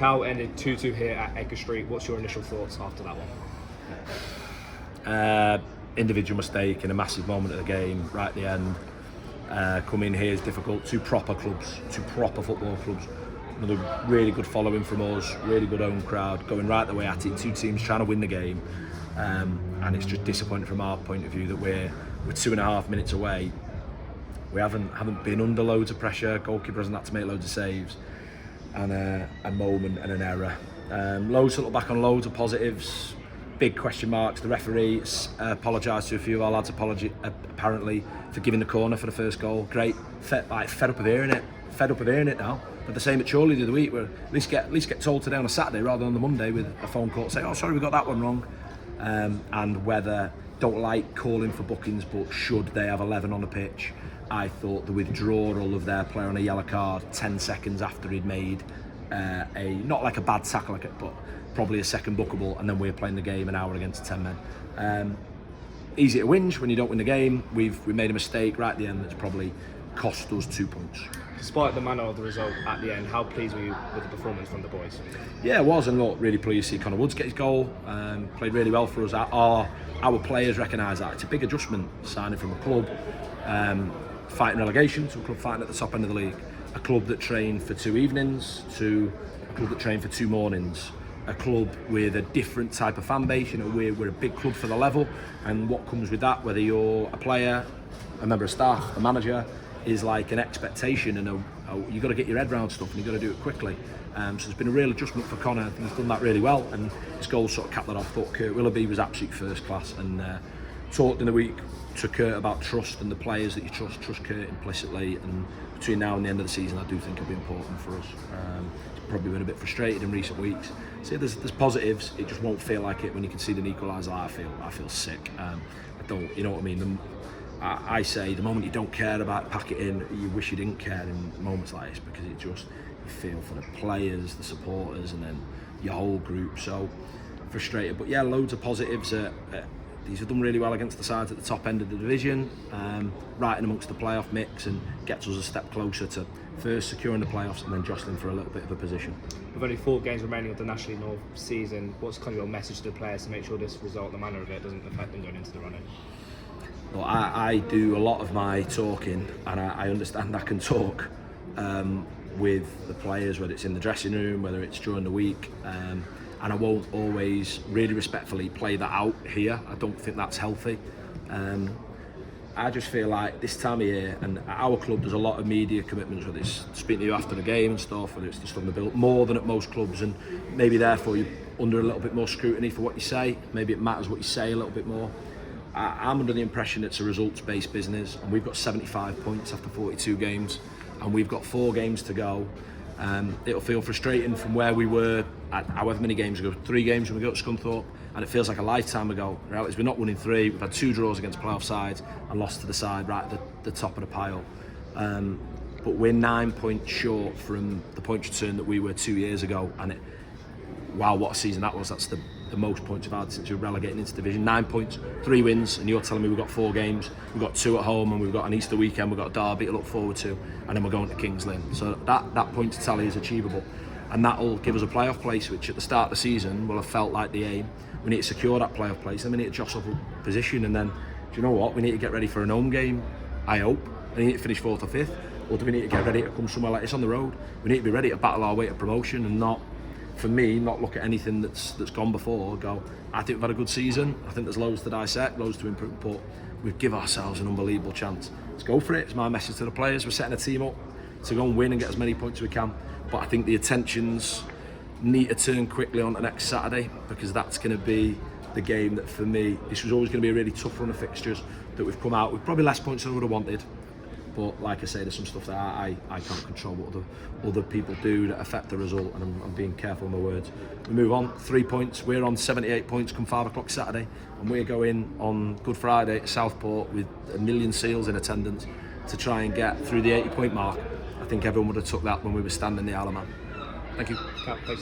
Cal ended 2-2 here at Edgar Street. What's your initial thoughts after that one? Individual mistake in a massive moment of the game, right at the end. Coming here is difficult. Two proper football clubs. Another really good following from us, really good home crowd, going right the way at it. Two teams trying to win the game, and it's just disappointing from our point of view that we're 2.5 minutes away. We haven't been under loads of pressure. Goalkeeper hasn't had to make loads of saves, and a moment and an error. Loads to look back on, loads of positives. Big question marks. The referee apologised to a few of our lads apparently for giving the corner for the first goal. Great. Fed up of hearing it now. But the same at Chorley the other week, where at least get told today on a Saturday rather than on the Monday with a phone call saying, "Oh, sorry, we got that one wrong." And whether don't like calling for bookings, but should they have 11 on the pitch? I thought the withdrawal of their player on a yellow card 10 seconds after he'd made not like a bad tackle, but probably a second bookable, and then we're playing the game an hour against 10 men. Easy to whinge when you don't win the game. We made a mistake right at the end that's probably cost us 2 points. Despite the manner of the result at the end, how pleased were you with the performance from the boys? Yeah, it was, and look, really pleased to see Connor Woods get his goal. Played really well for us. Our players recognise that. It's a big adjustment signing from a club fighting relegation to a club fighting at the top end of the league. A club that trained for 2 evenings to a club that trained for 2 mornings. A club with a different type of fan base. You know, we're a big club for the level, and what comes with that, whether you're a player, a member of staff, a manager, is like an expectation, and you've got to get your head around stuff, and you've got to do it quickly. So there's been a real adjustment for Connor. I think he's done that really well, and his goal sort of capped that off. Thought Kurt Willoughby was absolute first class, and talked in the week to Kurt about trust and the players that you trust Kurt implicitly, and between now and the end of the season I do think it'll be important for us. He's probably been a bit frustrated in recent weeks. So there's positives, it just won't feel like it when you can see an equaliser. I feel sick. I don't, you know what I mean? I say the moment you don't care about pack it in, you wish you didn't care in moments like this, because it just, you feel for the players, the supporters, and then your whole group. So frustrated, but yeah, loads of positives. These have done really well against the sides at the top end of the division, right in amongst the playoff mix, and gets us a step closer to first securing the playoffs and then jostling for a little bit of a position. With only 4 games remaining of the National League North season, what's kind of your message to the players to make sure this result, the manner of it, doesn't affect them going into the running? Well, I do a lot of my talking, and I understand I can talk with the players, whether it's in the dressing room, whether it's during the week, and I won't always really respectfully play that out here. I don't think that's healthy. I just feel like this time of year, and at our club there's a lot of media commitments, whether it's speaking to you after the game and stuff, whether it's the stuff in the build, more than at most clubs, and maybe therefore you're under a little bit more scrutiny for what you say. Maybe it matters what you say a little bit more. I'm under the impression it's a results-based business, and we've got 75 points after 42 games, and we've got 4 games to go. It'll feel frustrating from where we were at however many games ago, 3 games when we got to Scunthorpe, and it feels like a lifetime ago. The reality is we're not winning 3, we've had 2 draws against playoff sides and lost to the side right at the top of the pile. But we're 9 points short from the points return that we were 2 years ago, and wow, what a season that was. That's the most points we've had since we were relegating into division. 9 points, 3 wins, and you're telling me we've got 4 games. We've got 2 at home, and we've got an Easter weekend, we've got a derby to look forward to, and then we're going to Kings Lynn. So that points tally is achievable, and that'll give us a playoff place, which at the start of the season will have felt like the aim. We need to secure that playoff place, then we need to jostle up position, and then, do you know what, we need to get ready for an home game, I hope. We need to finish 4th or 5th, or do we need to get ready to come somewhere like this on the road? We need to be ready to battle our way to promotion, and not, for me, not look at anything that's gone before, go, I think we've had a good season, I think there's loads to dissect, loads to improve, but we've given ourselves an unbelievable chance. Let's go for it. It's my message to the players. We're setting a team up to go and win and get as many points as we can, but I think the attentions need to turn quickly on to next Saturday, because that's going to be the game that, for me, this was always going to be a really tough run of fixtures that we've come out with probably less points than I would have wanted. But like I say, there's some stuff that I can't control what other people do that affect the result, and I'm being careful with my words. We move on, 3 points. We're on 78 points come 5 o'clock Saturday, and we're going on Good Friday at Southport with 1 million seals in attendance to try and get through the 80-point mark. I think everyone would have took that when we were standing the Isle of Man. Thank you.